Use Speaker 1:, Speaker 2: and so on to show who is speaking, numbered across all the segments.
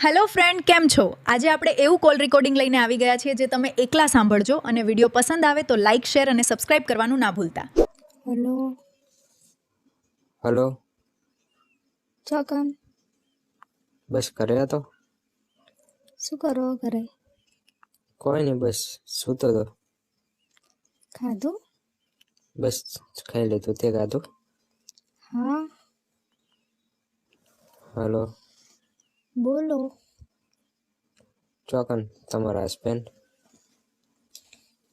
Speaker 1: Hello friend, કેમ છો? આજે આપણે એવું કોલ રેકોર્ડિંગ લઈને આવી ગયા છીએ જે તમે એકલા સાંભળજો અને વિડીયો પસંદ આવે તો લાઇક, શેર અને સબસ્ક્રાઇબ કરવાનું ના ભૂલતા.
Speaker 2: હેલો.
Speaker 3: હલો.
Speaker 2: ચોકન
Speaker 3: બસ ઘરે હતો.
Speaker 2: શું કરો ઘરે?
Speaker 3: કોઈ નહીં, બસ સૂતો હતો.
Speaker 2: ખાધું?
Speaker 3: બસ ખાઈ લીધું. તે ખાધું?
Speaker 2: હા.
Speaker 3: હલો.
Speaker 2: બોલો.
Speaker 3: ચોકન તમારા હસબન્ડ?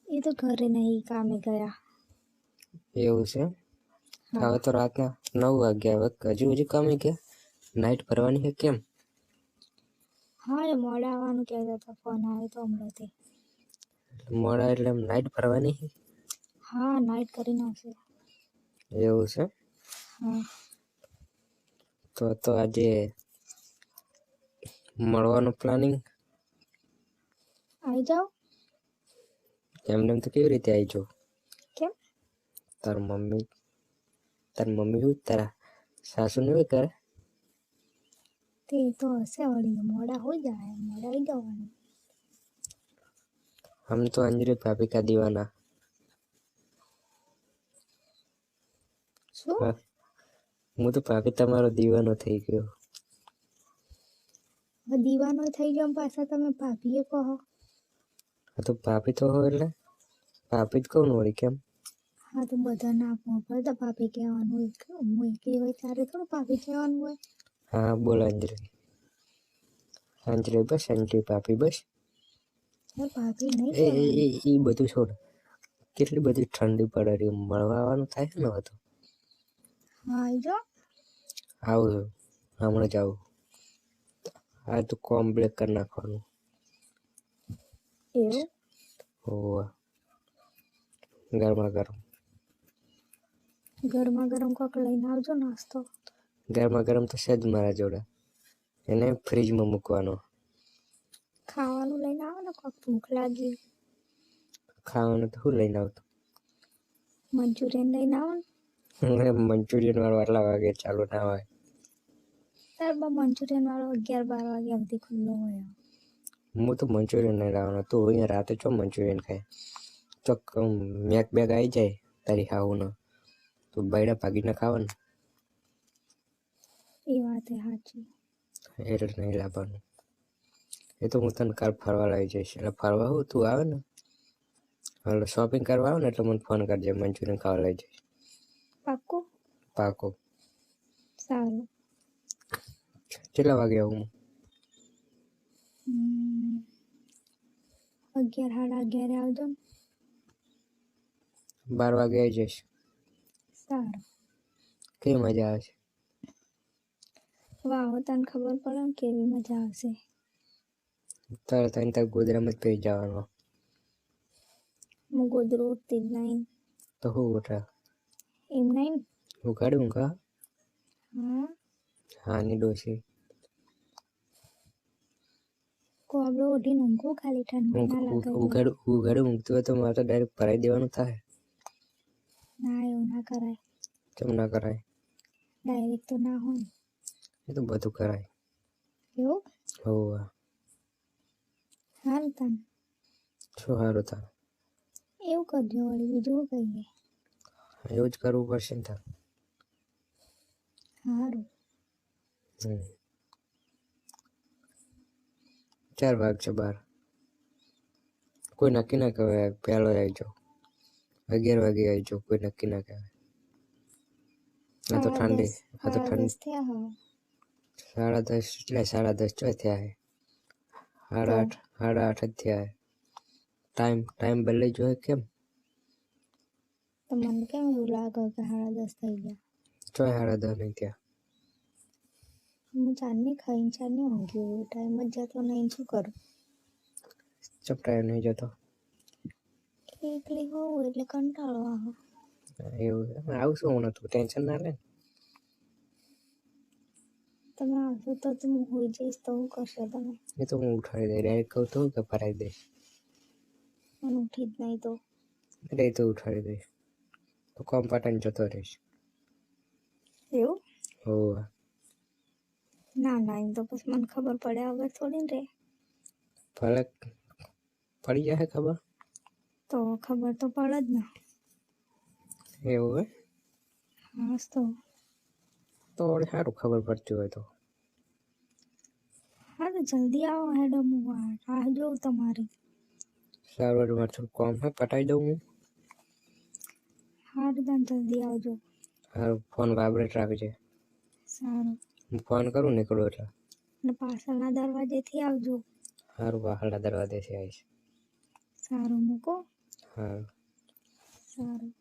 Speaker 2: એ તો ઘરે નહીં, કામે ગયા.
Speaker 3: એવું છે?
Speaker 2: હા.
Speaker 3: હવે તો રાતના 9 વાગ્યા. હવે હજુ કામે ગયા? નાઇટ ભરવાની છે કેમ?
Speaker 2: હા, એ મોડા આવવાનું કહેતા હતા, ફોન આવ્યો તો હમણાંથી.
Speaker 3: મોડા એટલે એમ નાઇટ ભરવાની છે?
Speaker 2: હા, નાઇટ કરીને આવશે.
Speaker 3: એવું છે?
Speaker 2: હા.
Speaker 3: તો આજે મળવાનું પ્લાનિંગ?
Speaker 2: આવી જાઓ.
Speaker 3: એમને તો કેવી રીતે આવી જાઉં?
Speaker 2: કેમ?
Speaker 3: તાર મમ્મી શું તારા સાસુ ને એવું કરે?
Speaker 2: તે તો હશે વળી, મોડા હોઈ જાય, મોડા આવી જવાનું.
Speaker 3: हम तो अंजलि भाभी का दीवाना.
Speaker 2: શું?
Speaker 3: હા, હું તો ભાભી તમારો દીવાનો થઈ ગયો.
Speaker 2: હવે દીવાનો થઈ ગયો પાછા તમે ભાભીએ કહો.
Speaker 3: હા તો ભાભી તો હોય એટલે ભાભી જ કહું ને વળી કેમ?
Speaker 2: હા, તો બધા ના ભરતા ભાભી કહેવાનું હોય. હું એકલી હોય ત્યારે થોડું ભાભી કહેવાનું હોય.
Speaker 3: હા બોલ અંજલિ. અંજલિ બસ, અંજલિ ભાભી બસ.
Speaker 2: ભાભી નહીં
Speaker 3: એ
Speaker 2: કહેવાનું.
Speaker 3: એ બધું છોડ. કેટલી બધી ઠંડી પડે રહી, મળવા આવવાનું થાય છે ને હવે તો.
Speaker 2: હા, આવી જાઓ.
Speaker 3: આવું છું, હમણાં જ આવું. આ તો કોમ્પ્લેટ કરી નાખવાનું.
Speaker 2: એવું?
Speaker 3: હોવા ગરમા ગરમ.
Speaker 2: ગરમા ગરમ કોક લઈને આવજો નાસ્તો.
Speaker 3: ગરમા ગરમ તો છે જ મારા જોડે, એને ફ્રીજમાં મૂકવાનો.
Speaker 2: ખાવાનું લઈને આવો ને, કોક ભૂખ લાગી.
Speaker 3: ખાવાનું તો શું લઈને આવતું?
Speaker 2: મંચુરિયન લઈને આવો ને.
Speaker 3: મંચુરિયન વાળું આટલા વાગે ચાલુ ના હોય.
Speaker 2: ત્યારબાદ મંચુરિયન વાળો 11-12 વાગ્યા સુધી ખુલ્લો હોય.
Speaker 3: હું તો મંચુરિયન નહીં લાવવાનો. તું અહીંયા રાતે ચો મંચુરિયન ખાય? ચોક મેક બેગ આવી જાય તારી હાઉનો તો બૈડા ભાગીને ખાવાનું.
Speaker 2: એ વાત એ સાચી.
Speaker 3: એટલે નહીં લાવવાનું. એ તો હું તને કાલ ફરવા લઈ જઈશ. એટલે ફરવા હું તું આવે ને, એટલે શોપિંગ કરવા આવે ને એટલે મને ફોન કરજે, મંચુરિયન ખાવા લઈ જઈશ.
Speaker 2: પાક્કું?
Speaker 3: પાકો.
Speaker 2: સારું.
Speaker 3: કેટલા વાગે આવું?
Speaker 2: 11-11:30 આવજો ને.
Speaker 3: 12 વાગે આવી જઈશ.
Speaker 2: સારું.
Speaker 3: કેવી મજા આવે છે?
Speaker 2: વાહ, તને ખબર પડે ને કેવી મજા આવશે.
Speaker 3: તારે ત્યાં ગોદરામાં જ પી જવાનો.
Speaker 2: હું ગોદરું ઉઠતી જ નહીં.
Speaker 3: તો હું ઉઠા
Speaker 2: એમ નહીં.
Speaker 3: ઉઘાડું કા?
Speaker 2: હા,
Speaker 3: હા ની ડોસી.
Speaker 2: કોબળો ઉઠીને ઊંઘું, ખાલી ઠંડી ના લાગે તો.
Speaker 3: ઉઘાડું ઊંઘતું હોય તો મારે તો ડાયરેક્ટ ભરાઈ દેવાનું થાય.
Speaker 2: ના, એવું ના કરાય.
Speaker 3: કેમ ના કરાય?
Speaker 2: ડાયરેક્ટ તો ના હોય.
Speaker 3: એ તો બધું કરાય.
Speaker 2: એવું?
Speaker 3: હોવે.
Speaker 2: હાલ તને
Speaker 3: શું સારું થાય?
Speaker 2: એવું કરજો વળી, બીજું શું કહીએ.
Speaker 3: એવું જ કરવું પડશે ને તાર.
Speaker 2: સારું.
Speaker 3: 4 વાગ છે 12. કોઈ નક્કી ના કહેવાય પહેલો આવી જાઉં, 11 વાગે આવી જાઉં, કોઈ નક્કી ના કહેવાય. આ તો ઠંડી, આ તો
Speaker 2: 10:30 થયા હવે.
Speaker 3: 10:30 એટલે 10:30 ચો થયા છે. 8:30 8:30 જ થયા છે. ટાઈમ બદલાઈ જોઈએ કેમ?
Speaker 2: તો મને કેમ એવું લાગે કે 10:30 થઈ ગયા?
Speaker 3: ચો 10:30 નહીં થયા.
Speaker 2: હું ચાંદની ખાઈને ચાંદની ઊંઘી, એવો ટાઈમ જ જતો નહીં, શું કરું?
Speaker 3: ચપ ટાઈમ નહીં જતો.
Speaker 2: એકલી હોઉં એટલે કંટાળો આવે.
Speaker 3: એવું આવું શું હું તું ટેન્શન ના લે.
Speaker 2: તમે આવશો તો હું હોઈ જઈશ તો શું કરશો તમે?
Speaker 3: એ તો હું ઉઠાડી દઈ, ડાયરેક્ટ કહું તો કે ભરાઈ દઈશ.
Speaker 2: મને ઉઠી જ નહીં તો.
Speaker 3: એટલે એ તો ઉઠાડી દઈશ તો કોમ પાટણ જતો રહીશ.
Speaker 2: એવું?
Speaker 3: હોવે.
Speaker 2: ના ના એમ તો પછી મને ખબર પડ્યા વગર થોડી ને રે.
Speaker 3: ભલે પડી જાય ખબર.
Speaker 2: તો ખબર તો પડે જ ને.
Speaker 3: એવું હે
Speaker 2: હા
Speaker 3: તો વળી સારું ખબર પડતી હોય તો.
Speaker 2: હારું જલ્દી આવો હેડો હું રાહ જોઉં તમારી.
Speaker 3: સારું એટલે મારે થોડું કામ હે પટાઈ દઉં હું.
Speaker 2: હારું તને જલ્દી આવજો.
Speaker 3: સારું ફોન વાઇબ્રેટ રાખજે.
Speaker 2: સારું.
Speaker 3: હું ફોન કરું નીકળું એટલે.
Speaker 2: અને પાછળના દરવાજેથી આવજો.
Speaker 3: સારું બહારના દરવાજેથી આવીશ.
Speaker 2: સારું મૂકો.
Speaker 3: સારું.
Speaker 2: સારું.